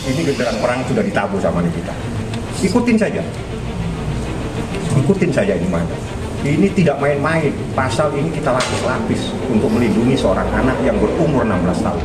Ini genderang perang sudah ditabuh sama Nikita. Ikutin saja. Ikutin saja ini mana. Ini tidak main-main. Pasal ini kita lapis-lapis untuk melindungi seorang anak yang berumur 16 tahun.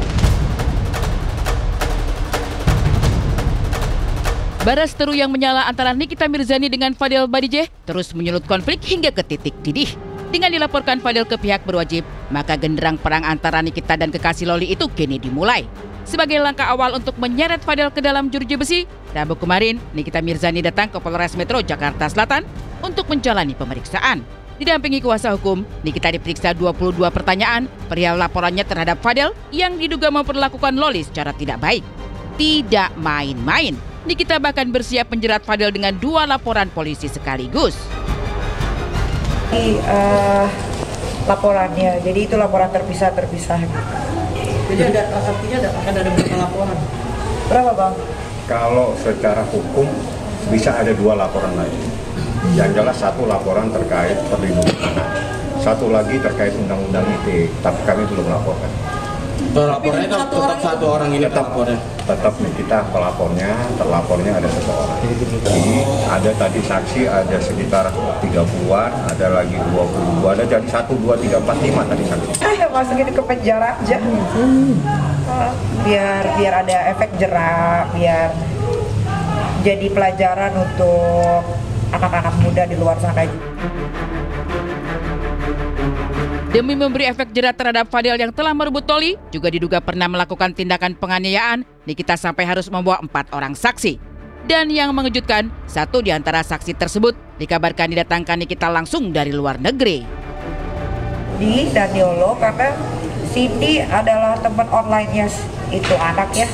Baras teru yang menyala antara Nikita Mirzani dengan Fadel Badijeh terus menyulut konflik hingga ke titik didih. Dengan dilaporkan Fadel ke pihak berwajib, maka genderang perang antara Nikita dan kekasih Loli itu kini dimulai. Sebagai langkah awal untuk menyeret Fadel ke dalam jeruji besi, Rabu kemarin Nikita Mirzani datang ke Polres Metro Jakarta Selatan untuk menjalani pemeriksaan. Didampingi kuasa hukum, Nikita diperiksa 22 pertanyaan perihal laporannya terhadap Fadel yang diduga memperlakukan Loli secara tidak baik. Tidak main-main, Nikita bahkan bersiap menjerat Fadel dengan 2 laporan polisi sekaligus. Laporannya, jadi itu laporan terpisah. Jadi artinya akan ada berapa laporan? Berapa bang? Kalau secara hukum bisa ada 2 laporan lagi. Yang jelas 1 laporan terkait perlindungan anak, 1 lagi terkait undang-undang ITE, tapi kami belum laporkan. Lapornya tetap 1 orang ini tetap Nikita pelapornya, terlapornya ada 1 orang. Ini ada tadi saksi ada sekitar 30-an, ada lagi 22, ada jadi 1, 2, 3, 4, 5 tadi saksi. Masukin ke penjara aja. Biar ada efek jerak, biar jadi pelajaran untuk anak-anak muda di luar sana juga. Demi memberi efek jerat terhadap Fadel yang telah merebut Loli, juga diduga pernah melakukan tindakan penganiayaan, Nikita sampai harus membawa 4 orang saksi. Dan yang mengejutkan, 1 di antara saksi tersebut dikabarkan didatangkan Nikita langsung dari luar negeri. Di Daniolo karena Cindy adalah teman online-nya itu anak ya.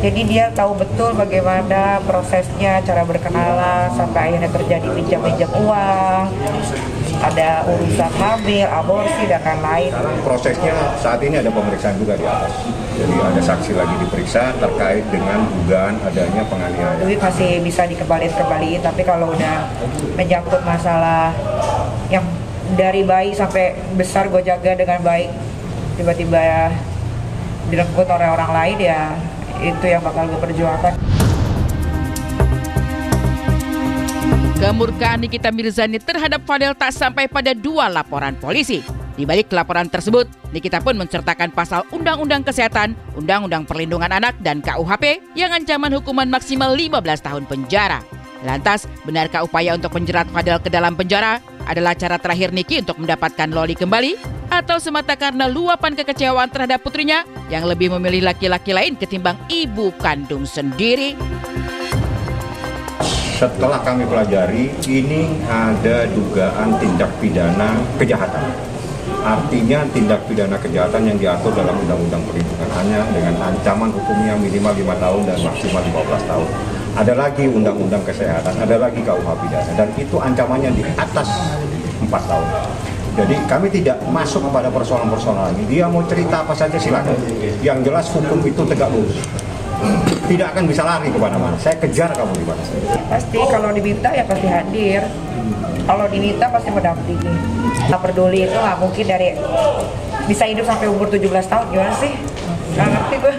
Jadi dia tahu betul bagaimana prosesnya, cara berkenalan, sampai akhirnya terjadi pinjam-pinjam uang, ada urusan hamil, aborsi, dan lain-lain. Prosesnya saat ini ada pemeriksaan juga di atas. Jadi ada saksi lagi diperiksa terkait dengan dugaan adanya penganiayaan. Duit masih bisa dikembaliin, tapi kalau udah menyangkut masalah yang dari bayi sampai besar gue jaga dengan baik, tiba-tiba direnggut oleh orang lain, ya itu yang bakal gue perjuangkan. Kemurkaan Nikita Mirzani terhadap Fadel tak sampai pada 2 laporan polisi. Di balik laporan tersebut, Nikita pun mensertakan pasal Undang-Undang Kesehatan, Undang-Undang Perlindungan Anak, dan KUHP yang ancaman hukuman maksimal 15 tahun penjara. Lantas, benarkah upaya untuk menjerat Fadel ke dalam penjara adalah cara terakhir Niki untuk mendapatkan Loli kembali? Atau semata karena luapan kekecewaan terhadap putrinya yang lebih memilih laki-laki lain ketimbang ibu kandung sendiri? Setelah kami pelajari, ini ada dugaan tindak pidana kejahatan. Artinya tindak pidana kejahatan yang diatur dalam Undang-Undang Perlindungan Anak dengan ancaman hukumnya minimal 5 tahun dan maksimal 15 tahun. Ada lagi Undang-Undang Kesehatan, ada lagi KUH pidana, dan itu ancamannya di atas 4 tahun. Jadi kami tidak masuk kepada persoalan-persoalan ini. Dia mau cerita apa saja silakan. Yang jelas hukum itu tegak lurus. Tidak akan bisa lari kemana-mana. Saya kejar kamu di mana. Pasti kalau diminta ya pasti hadir. Kalau diminta pasti mendampingi. Nggak peduli itu nggak mungkin dari bisa hidup sampai umur 17 tahun, gimana sih? Nggak ngerti gue.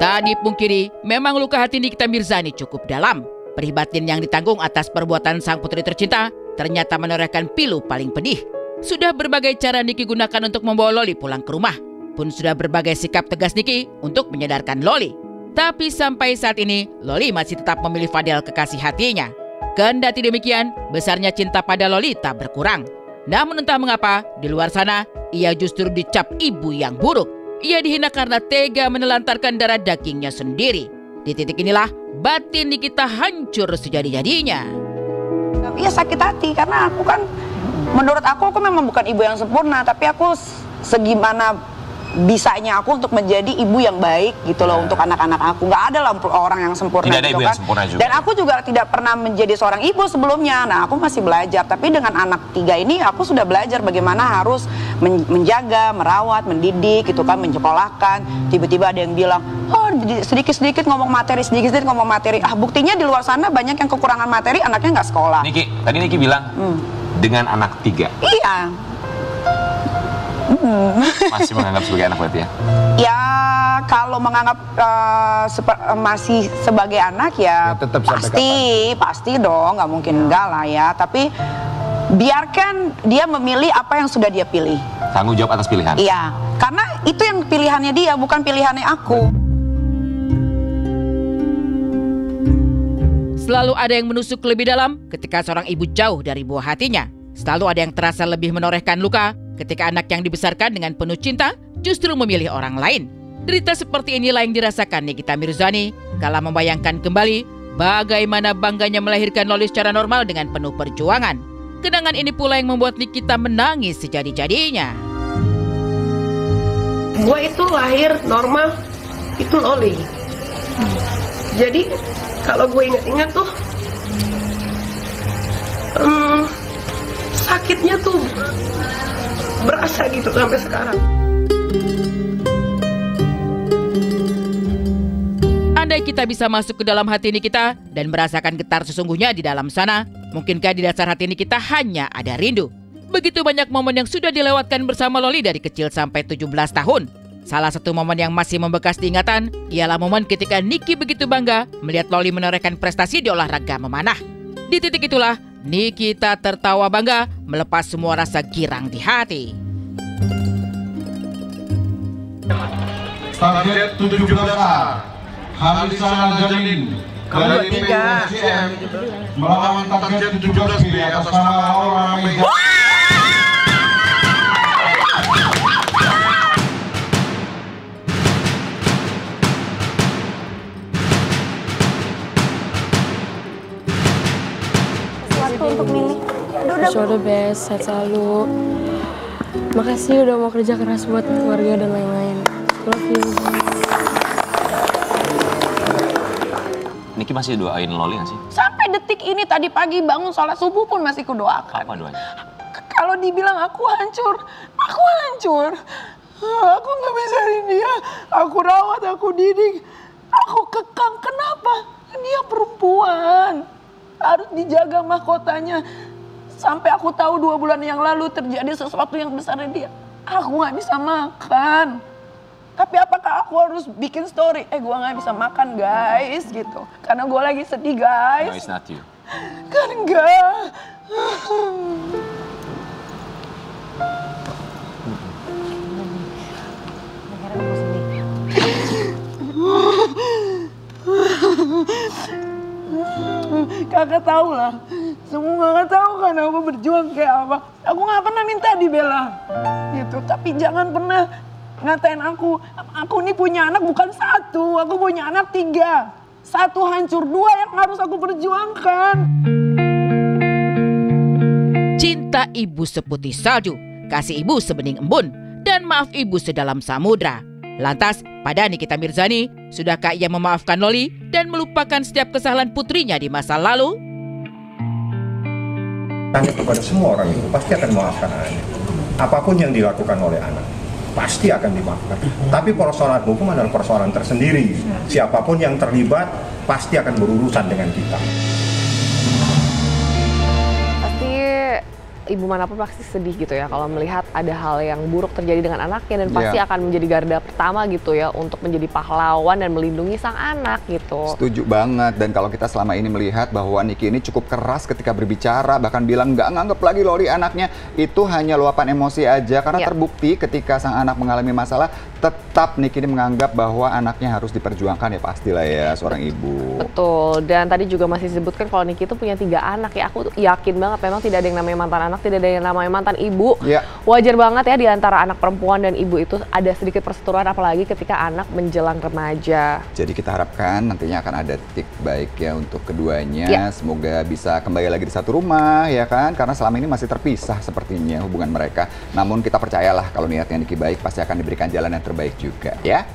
Tak dipungkiri, memang luka hati Nikita Mirzani cukup dalam. Perih batin yang ditanggung atas perbuatan sang putri tercinta ternyata menorehkan pilu paling pedih. Sudah berbagai cara Niki gunakan untuk membawa Loli pulang ke rumah. Pun sudah berbagai sikap tegas Niki untuk menyadarkan Loli. Tapi sampai saat ini, Loli masih tetap memilih Fadel kekasih hatinya. Kendati demikian, besarnya cinta pada Loli tak berkurang. Namun entah mengapa, di luar sana, ia justru dicap ibu yang buruk. Ia dihina karena tega menelantarkan darah dagingnya sendiri. Di titik inilah, batin Nikita hancur sejadi-jadinya. Iya sakit hati, karena aku kan, menurut aku memang bukan ibu yang sempurna, tapi aku segimana bisanya aku untuk menjadi ibu yang baik gitu loh untuk anak-anak aku. Nggak ada lah orang yang sempurna. Tidak ada gitu ibu kan. yang sempurna juga. Dan aku juga tidak pernah menjadi seorang ibu sebelumnya. Nah aku masih belajar. Tapi dengan anak 3 ini aku sudah belajar bagaimana harus menjaga, merawat, mendidik gitu kan, menyekolahkan. Tiba-tiba ada yang bilang, oh sedikit-sedikit ngomong materi, sedikit-sedikit ngomong materi. Ah buktinya di luar sana banyak yang kekurangan materi, anaknya nggak sekolah. Niki, tadi Niki bilang dengan anak 3. Iya. Masih menganggap sebagai anak berarti ya? Ya kalau kalau menganggap masih sebagai anak ya, tetap pasti dong, nggak mungkin enggak lah ya. Tapi biarkan dia memilih apa yang sudah dia pilih. Tanggung jawab atas pilihan. Iya, karena itu yang pilihannya dia, bukan pilihannya aku. Selalu ada yang menusuk lebih dalam ketika seorang ibu jauh dari buah hatinya. Selalu ada yang terasa lebih menorehkan luka ketika anak yang dibesarkan dengan penuh cinta justru memilih orang lain. Derita seperti inilah yang dirasakan Nikita Mirzani kala membayangkan kembali bagaimana bangganya melahirkan Loli secara normal dengan penuh perjuangan. Kenangan ini pula yang membuat Nikita menangis sejadi-jadinya. Gue itu lahir normal, itu Loli. Jadi kalau gue ingat-ingat tuh sakitnya tuh berasa gitu sampai sekarang. Andai kita bisa masuk ke dalam hati Nikita dan merasakan getar sesungguhnya di dalam sana, mungkinkah di dasar hati Nikita hanya ada rindu? Begitu banyak momen yang sudah dilewatkan bersama Loli dari kecil sampai 17 tahun. Salah satu momen yang masih membekas diingatan ialah momen ketika Niki begitu bangga melihat Loli menorehkan prestasi di olahraga memanah. Di titik itulah Nikita tertawa bangga melepas semua rasa girang di hati. Target 17A Halisa Nazarin dari PUSM melawan target 17B atas nama Aura Mega. Untuk milih. Show the best, sehat selalu. Makasih udah mau kerja keras buat keluarga dan lain-lain. Love you. Niki masih doain Loli nggak sih? Sampai detik ini tadi pagi bangun sholat subuh pun masih kudoakan. Apa doanya? Kalau dibilang aku hancur. Aku nggak besarin dia. Aku rawat, aku didik, aku kekang. Kenapa? Dia perempuan. Harus dijaga mahkotanya. Sampai aku tahu 2 bulan yang lalu terjadi sesuatu yang besar di dia. Aku nggak bisa makan. Tapi apakah aku harus bikin story? Gue nggak bisa makan guys gitu. Karena gue lagi sedih guys. No, it's not you. Kan enggak. Kakak tahu lah, semua kakak tahu kan aku berjuang kayak apa. Aku nggak pernah minta dibela, gitu. Tapi jangan pernah ngatain aku ini punya anak bukan 1, aku punya anak 3. 1 hancur, 2 yang harus aku perjuangkan. Cinta ibu seputih salju, kasih ibu sebening embun, dan maaf ibu sedalam samudra. Lantas, pada Nikita Mirzani, sudahkah ia memaafkan Loli dan melupakan setiap kesalahan putrinya di masa lalu? Tanya kepada semua orang itu pasti akan memaafkan anaknya. Apapun yang dilakukan oleh anak, pasti akan dimaafkan. Tapi persoalan hukum adalah persoalan tersendiri. Siapapun yang terlibat pasti akan berurusan dengan kita. Ibu manapun pasti sedih gitu ya kalau melihat ada hal yang buruk terjadi dengan anaknya dan pasti akan menjadi garda pertama gitu ya untuk menjadi pahlawan dan melindungi sang anak gitu. Setuju banget, dan kalau kita selama ini melihat bahwa Niki ini cukup keras ketika berbicara, bahkan bilang nggak nganggap lagi Loli anaknya, itu hanya luapan emosi aja karena terbukti ketika sang anak mengalami masalah tetap Niki ini menganggap bahwa anaknya harus diperjuangkan, ya pastilah ya seorang ibu. Betul, dan tadi juga masih disebutkan kalau Niki itu punya 3 anak ya. Aku yakin banget memang tidak ada yang namanya mantan anak, tidak ada yang namanya mantan ibu. Wajar banget ya di antara anak perempuan dan ibu itu ada sedikit perseteruan, apalagi ketika anak menjelang remaja. Jadi kita harapkan nantinya akan ada titik baik ya untuk keduanya. Semoga bisa kembali lagi di satu rumah ya kan, karena selama ini masih terpisah sepertinya hubungan mereka. Namun kita percayalah kalau niatnya Niki baik pasti akan diberikan jalan yang terbaik juga ya.